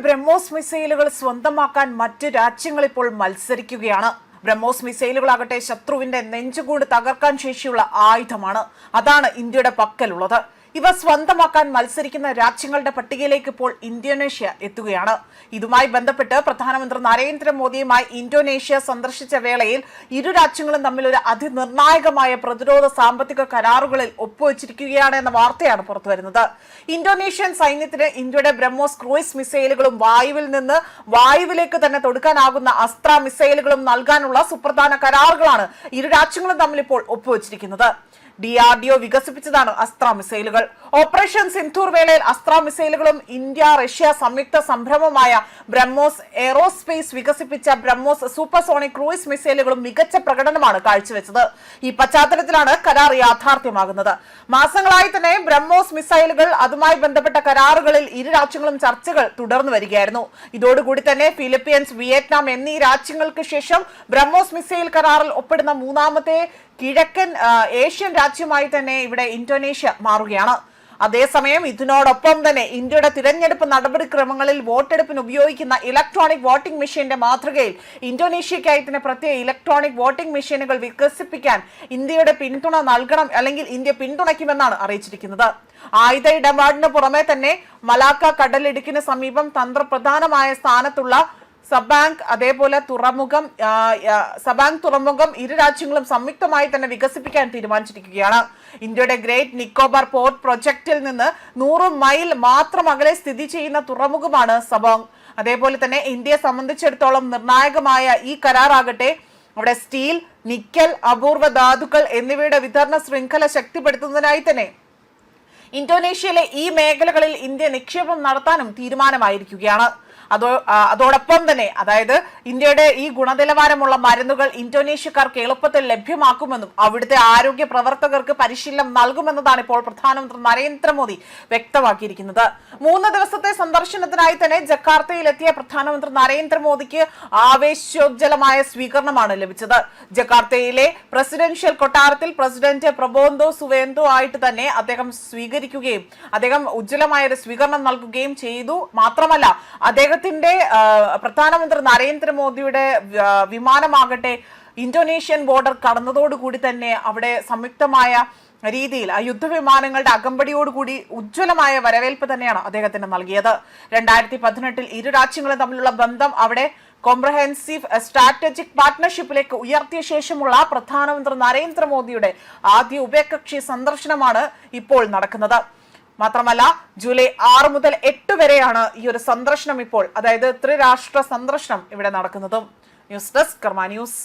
ബ്രഹ്മോസ് മിസൈലുകൾ സ്വന്തമാക്കാൻ മറ്റ് രാജ്യങ്ങൾ ഇപ്പോൾ മത്സരിക്കുകയാണ്. ബ്രഹ്മോസ് മിസൈലുകളാകട്ടെ ശത്രുവിന്റെ നെഞ്ചുകൂട് തകർക്കാൻ ശേഷിയുള്ള ആയുധമാണ്. അതാണ് ഇന്ത്യയുടെ പക്കലുള്ളത്. ഇവ സ്വന്തമാക്കാൻ മത്സരിക്കുന്ന രാജ്യങ്ങളുടെ പട്ടികയിലേക്ക് ഇപ്പോൾ ഇന്തോനേഷ്യ എത്തുകയാണ്. ഇതുമായി ബന്ധപ്പെട്ട് പ്രധാനമന്ത്രി നരേന്ദ്രമോദിയുമായി ഇന്തോനേഷ്യ സന്ദർശിച്ച വേളയിൽ ഇരു രാജ്യങ്ങളും തമ്മിൽ ഒരു അതിനിർണായകമായ പ്രതിരോധ സാമ്പത്തിക കരാറുകളിൽ ഒപ്പുവെച്ചിരിക്കുകയാണ് എന്ന വാർത്തയാണ് പുറത്തുവരുന്നത്. ഇന്തോനേഷ്യൻ സൈന്യത്തിന് ഇന്ത്യയുടെ ബ്രഹ്മോസ് ക്രൂയിസ് മിസൈലുകളും വായുവിൽ നിന്ന് വായുവിലേക്ക് തന്നെ തൊടുക്കാനാകുന്ന അസ്ത്ര മിസൈലുകളും നൽകാനുള്ള സുപ്രധാന കരാറുകളാണ് ഇരു രാജ്യങ്ങളും തമ്മിൽ ഇപ്പോൾ ഒപ്പുവെച്ചിരിക്കുന്നത്. DRDO വികസിപ്പിച്ചതാണ് അസ്ത്ര മിസൈലുകൾ. ഓപ്പറേഷൻ സിന്ധൂർ വേളയിൽ അസ്ത്ര മിസൈലുകളും ഇന്ത്യ റഷ്യ സംയുക്ത സംരംഭമായ ബ്രഹ്മോസ് എയറോസ്പേസ് വികസിപ്പിച്ച ബ്രഹ്മോസ് സൂപ്പർസോണിക് ക്രൂയിസ് മിസൈലുകളും മികച്ച പ്രകടനമാണ് കാഴ്ചവെച്ചത്. ഈ പശ്ചാത്തലത്തിലാണ് കരാർ യാഥാർത്ഥ്യമാകുന്നത്. മാസങ്ങളായി തന്നെ ബ്രഹ്മോസ് മിസൈലുകൾ അതുമായി ബന്ധപ്പെട്ട കരാറുകളിൽ ഇരു രാജ്യങ്ങളും ചർച്ചകൾ തുടർന്നു വരികയായിരുന്നു. ഇതോടുകൂടി തന്നെ ഫിലിപ്പീൻസ്, വിയറ്റ്നാം എന്നീ രാജ്യങ്ങൾക്ക് ശേഷം ബ്രഹ്മോസ് മിസൈൽ കരാറിൽ ഒപ്പിടുന്ന മൂന്നാമത്തെ കിഴക്കൻ ഏഷ്യൻ രാജ്യമായി തന്നെ ഇവിടെ ഇന്തോനേഷ്യ മാറുകയാണ്. അതേസമയം ഇതിനോടൊപ്പം തന്നെ ഇന്ത്യയുടെ തിരഞ്ഞെടുപ്പ് നടപടിക്രമങ്ങളിൽ വോട്ടെടുപ്പിന് ഉപയോഗിക്കുന്ന ഇലക്ട്രോണിക് വോട്ടിംഗ് മെഷീന്റെ മാതൃകയിൽ ഇന്തോനേഷ്യയ്ക്കായി തന്നെ പ്രത്യേക ഇലക്ട്രോണിക് വോട്ടിംഗ് മെഷീനുകൾ വികസിപ്പിക്കാൻ ഇന്ത്യയുടെ പിന്തുണ നൽകണം, അല്ലെങ്കിൽ ഇന്ത്യ പിന്തുണയ്ക്കുമെന്നാണ് അറിയിച്ചിരിക്കുന്നത്. ആയുധ ഇടപാടിന് പുറമെ തന്നെ മലാക്ക കടലിടുക്കിന് സമീപം തന്ത്രപ്രധാനമായ സ്ഥാനത്തുള്ള സബാങ്ക് അതേപോലെ സബാങ്ക് തുറമുഖം ഇരു രാജ്യങ്ങളും സംയുക്തമായി തന്നെ വികസിപ്പിക്കാൻ തീരുമാനിച്ചിരിക്കുകയാണ്. ഇന്ത്യയുടെ ഗ്രേറ്റ് നിക്കോബാർ പോർട്ട് പ്രൊജക്റ്റിൽ നിന്ന് 100 മൈൽ മാത്രം അകലെ സ്ഥിതി ചെയ്യുന്ന തുറമുഖമാണ് സബാങ്ക്. അതേപോലെ തന്നെ ഇന്ത്യയെ സംബന്ധിച്ചിടത്തോളം നിർണായകമായ ഈ കരാറാകട്ടെ അവിടെ സ്റ്റീൽ, നിക്കൽ, അപൂർവ ധാതുക്കൾ എന്നിവയുടെ വിതരണ ശൃംഖല ശക്തിപ്പെടുത്തുന്നതിനായി തന്നെ ഇന്തോനേഷ്യയിലെ ഈ മേഖലകളിൽ ഇന്ത്യ നിക്ഷേപം നടത്താനും തീരുമാനമായിരിക്കുകയാണ്. അതോടൊപ്പം തന്നെ അതായത് ഇന്ത്യയുടെ ഈ ഗുണനിലവാരമുള്ള മരുന്നുകൾ ഇന്തോനേഷ്യക്കാർക്ക് എളുപ്പത്തിൽ ലഭ്യമാക്കുമെന്നും അവിടുത്തെ ആരോഗ്യ പ്രവർത്തകർക്ക് പരിശീലനം നൽകുമെന്നതാണ് ഇപ്പോൾ പ്രധാനമന്ത്രി നരേന്ദ്രമോദി വ്യക്തമാക്കിയിരിക്കുന്നത്. 3 ദിവസത്തെ സന്ദർശനത്തിനായി തന്നെ ജക്കാർത്തയിലെത്തിയ പ്രധാനമന്ത്രി നരേന്ദ്രമോദിക്ക് ആവേശോജ്ജലമായ സ്വീകരണമാണ് ലഭിച്ചത്. ജക്കാർത്തയിലെ പ്രസിഡൻഷ്യൽ കൊട്ടാരത്തിൽ പ്രസിഡന്റ് പ്രബോന്തോ സുവേന്തോ ആയിട്ട് തന്നെ അദ്ദേഹം സ്വീകരിക്കുകയും അദ്ദേഹം ഉജ്ജ്വലമായ ഒരു സ്വീകരണം നൽകുകയും ചെയ്തു. മാത്രമല്ല അദ്ദേഹത്തിന്റെ പ്രധാനമന്ത്രി നരേന്ദ്രമോദിയുടെ വിമാനമാകട്ടെ ഇന്തോനേഷ്യൻ ബോർഡർ കടന്നതോടുകൂടി തന്നെ അവിടെ സംയുക്തമായ രീതിയിൽ ആ യുദ്ധവിമാനങ്ങളുടെ അകമ്പടിയോടുകൂടി ഉജ്ജ്വലമായ വരവേൽപ്പ് തന്നെയാണ് അദ്ദേഹത്തിന് നൽകിയത്. 2018 ഇരു രാജ്യങ്ങളും തമ്മിലുള്ള ബന്ധം അവിടെ കോംപ്രഹെൻസീവ് സ്ട്രാറ്റജിക് പാർട്ട്ണർഷിപ്പിലേക്ക് ഉയർത്തിയ ശേഷമുള്ള പ്രധാനമന്ത്രി നരേന്ദ്രമോദിയുടെ ആദ്യ ഉഭയകക്ഷി സന്ദർശനമാണ് ഇപ്പോൾ നടക്കുന്നത്. മാത്രമല്ല ജൂലൈ 6 മുതൽ 8 വരെയാണ് ഈ ഒരു സന്ദർശനം ഇപ്പോൾ, അതായത് ത്രിരാഷ്ട്ര സന്ദർശനം ഇവിടെ നടക്കുന്നതും. ന്യൂസ് ഡെസ്ക് കർമ്മ ന്യൂസ്.